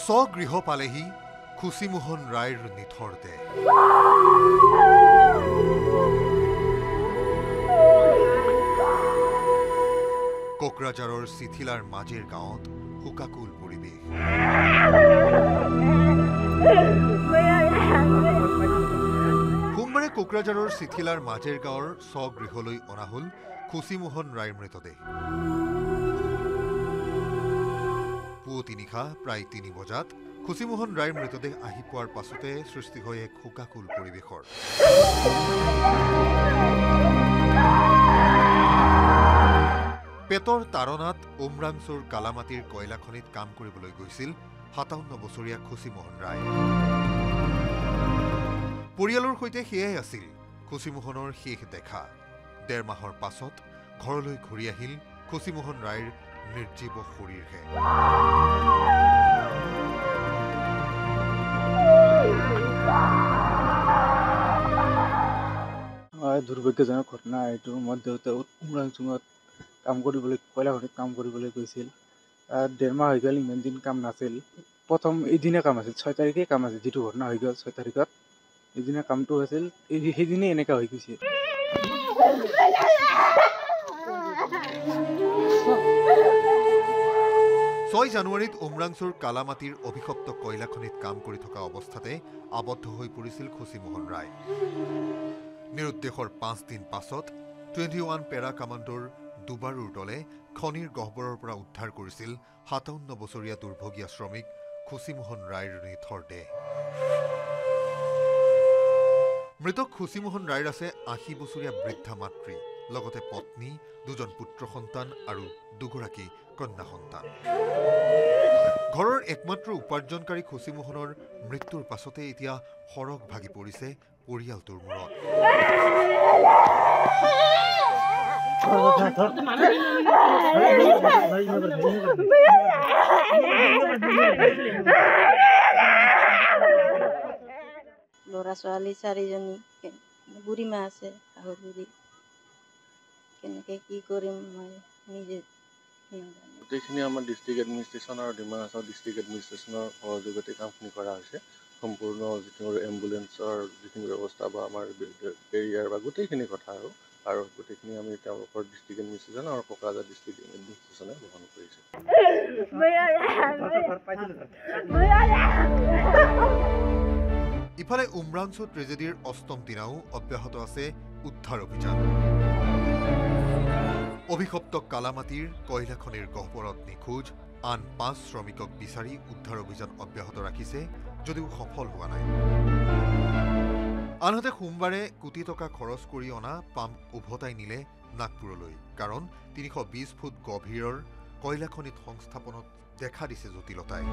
স্বগৃহ পালেহি খুচিমোহন ৰায়ৰ নিথৰ দেহ। কোকৰাঝাৰৰ চিথিলাৰ মাজেৰ গাঁৱত শোকাকুল পৰিৱেশ। সোমবাৰে কোকৰাঝাৰৰ চিথিলাৰ মাজেৰ গাঁৱৰ স্বগৃহলৈ অনা হল খুচিমোহন ৰায়ৰ মৃতদেহ। পুৱতি নিশা প্ৰায় ৩ বজাত খুচিমোহন ৰায়ৰ মৃতদেহ আহি পোৱাৰ পাছতে সৃষ্টি হয় এক শোকাকুল পৰিৱেশৰ। পেটৰ তাৰণাত উমৰাংচুৰ কালামাটিৰ কয়লাখনিত কাম কৰিবলৈ গৈছিল ৫৭ বছৰীয়া খুচিমোহন ৰায়। পৰিয়ালৰ সৈতে সেয়াই আছিল খুচিমোহনৰ শেষ দেখা। ১.৫ মাহৰ পাছত ঘৰলৈ ঘূৰি আহিল খুচিমোহন ৰায়ৰ নিৰ্জীৱ শৰীৰহে। দুৰ্ভাগ্যজনক ঘটনা এইটো। মোৰ দেউতা উমৰাংচুঙত কাম কৰিবলৈ, কয়লাখনিত কাম কৰিবলৈ গৈছিল। ১.৫ মাহ হৈ গ'ল, ইমান দিন কাম নাছিল। প্ৰথম এদিনে কাম আছিল, ৬ তাৰিখে কাম আছিল। যিটো ঘটনা হৈ গ'ল ৬ তাৰিখত, এদিনে কামটো আছিল, সেইদিনে এনেকুৱা হৈ গৈছে। ৬ জানুৱাৰীত উমৰাংচুৰ কালামাটিৰ অভিশপ্ত কয়লাখনিত কাম কৰি থকা অৱস্থাতে আবদ্ধ হৈ পৰিছিল খুচিমোহন ৰায়। নিৰুদ্দেশৰ ৫ দিন পাছত 21 পেৰা কামাণ্ডোৰ দুবাৰুৰ দলে খনিৰ গহ্বৰৰ পৰা উদ্ধাৰ কৰিছিল ৫৭ বছৰীয়া দুৰ্ভগীয়া শ্ৰমিক খুচিমোহন ৰায়ৰ নিথৰ দেহ। মৃতক খুচিমোহন ৰায়ৰ আছে ৮০ বছৰীয়া বৃদ্ধা মাতৃ, লগতে পত্নী, ২জন পুত্ৰ সন্তান আৰু ২গৰাকী কন্যা সন্তান। ঘৰৰ একমাত্ৰ উপাৰ্জনকাৰী খুচিমোহনৰ মৃত্যুৰ পাছতে এতিয়া সৰগ ভাগি পৰিছে পৰিয়ালটোৰ মূৰত। ল'ৰা ছোৱালী ৪জনী, বুঢ়ীমা আছে, শাহু বুঢ়ী। কেনেকৈ কি কৰিম মই নিজে নাজানো। গোটেইখিনি আমাৰ ডিষ্ট্ৰিক্ট এডমিনিষ্ট্ৰেশ্যন আৰু ডিমা হাছাও ডিষ্ট্ৰিক্ট এডমিনিষ্ট্ৰেশ্যনৰ সহযোগতে কামখিনি কৰা হৈছে। সম্পূৰ্ণ যিটো এম্বুলেঞ্চৰ যিখিনি ব্যৱস্থা বা আমাৰ কেৰিয়াৰ বা গোটেইখিনি কথা আৰু গোটেইখিনি আমি তেওঁলোকৰ ডিষ্ট্ৰিক্ট এডমিনিষ্ট্ৰেশ্যন আৰু কোকৰাঝাৰ ডিষ্ট্ৰিক্ট এডমিনিষ্ট্ৰেশ্যনে গ্ৰহণ কৰিছে। ইফালে উমৰাংচু ট্ৰেজেডিৰ ৮ম দিনাও অব্যাহত আছে উদ্ধাৰ অভিযান। অভিশপ্ত কালামাটিৰ কয়লাখনিৰ গহ্বৰত নিখোজ আন ৫ শ্ৰমিকক বিচাৰি উদ্ধাৰ অভিযান অব্যাহত ৰাখিছে যদিও সফল হোৱা নাই। আনহাতে সোমবাৰে কোটি টকা খৰচ কৰি অনা পাম্প উভতাই নিলে নাগপুৰলৈ, কাৰণ ৩২০ ফুট গভীৰৰ কয়লাখনিত সংস্থাপনত দেখা দিছে জটিলতাই।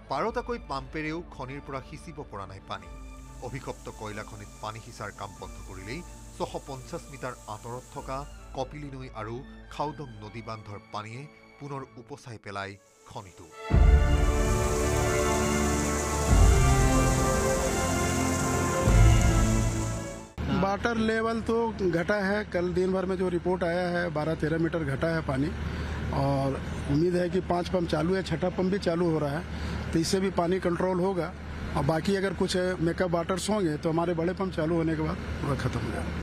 পাৰতাকৈ পাম্পেৰেও খনিৰ পৰা সিঁচিব পৰা নাই পানী। অভিশপ্ত কয়লাখনিত পানী সিঁচাৰ কাম বন্ধ কৰিলেই ৬৫০ মিটাৰ আঁতৰত থকা কপিলি নৈ আৰু খাওদং নদী বান্ধৰ পানীয়ে পুনৰ উপচাই পেলায় খনিটো। वाटर लेवल तो घटा है। कल दिन भर में जो रिपोर्ट आया है 12-13 मीटर घटा है पानी, और उम्मीद है कि 5 पंप चालू है, 6ठा पंप भी चालू हो रहा है, तो इससे भी पानी कंट्रोल होगा। और बाकी अगर कुछ मेकअप वाटर्स होंगे तो हमारे बड़े पंप चालू होने के बाद पूरा खत्म हो जाएगा।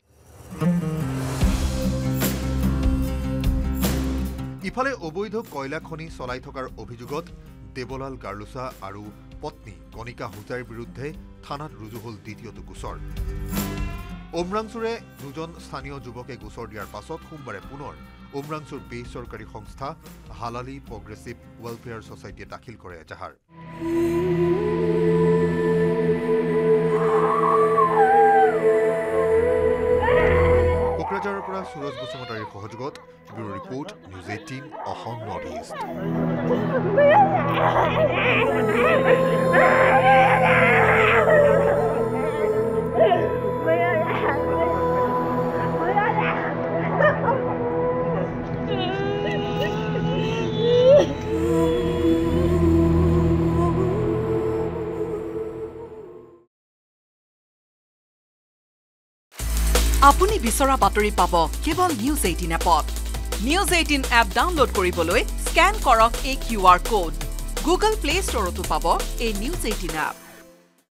ইফালে অবৈধ কয়লা খনি চলাই থকাৰ অভিযোগত দেৱলাল গাৰ্লুচা আৰু পত্নী কণিকা হুজাইৰ বিৰুদ্ধে থানাত ৰুজু হ'ল দ্বিতীয়টো গোচৰ। উমৰাংচুৰে ২জন স্থানীয় যুৱকে গোচৰ দিয়াৰ পাছত সোমবাৰে পুনৰ উমৰাংচুৰ বেচৰকাৰী সংস্থা হালালি প্ৰগ্ৰেছিভ ৱেলফেয়াৰ ছ'চাইটিয়ে দাখিল কৰে এজাহাৰ। কোকৰাঝাৰৰ পৰা সুৰজ বসুমতাৰীৰ সহযোগত bureau report, news 18 Assam north east. আপুনি বিচৰা বাতৰি পাব কেৱল নিউজ 18 এপত। নিউজ 18 এপ ডাউনলোড কৰিবলৈ স্ক্যান কৰক এই QR কোড। গুগল প্লে ষ্টৰতো পাব এই নিউজ 18 এপ।